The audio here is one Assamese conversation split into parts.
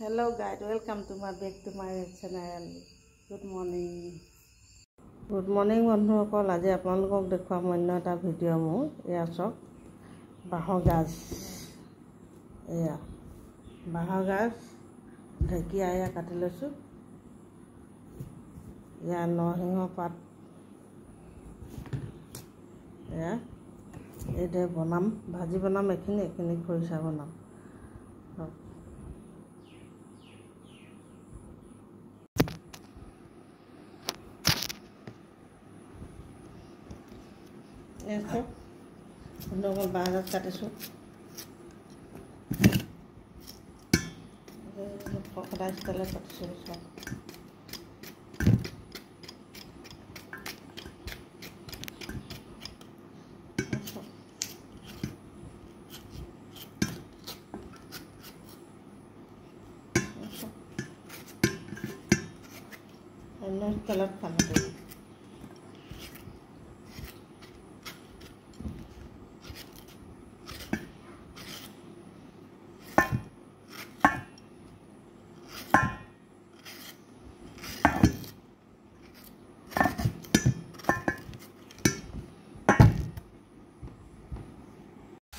Hello guys, welcome to my back to my channel. Good morning. Good morning বন্ধুসকল, আজি আপোনালোকক দেখুৱাম অন্য এটা ভিডিঅ' মোৰ। এয়া চাওক, বাঁহৰ গাজ। এয়া বাঁহৰ গাজ, ঢেকীয়া এয়া কাটি লৈছোঁ। এয়া নৰসিংহ পাত, এয়া এইদৰে বনাম, ভাজি বনাম। এইখিনি খৰিচা বনাম। বন্ধুসকল, বাঁহগাজ কাটিছোঁ, খকটা ষ্টাইলত কাটিছোঁ। চব অন্য ষ্টাইলত খাম।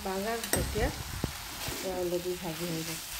বাঁহগাজ ঢেকীয়া অলৰেডি ভাজি হৈ গৈছে।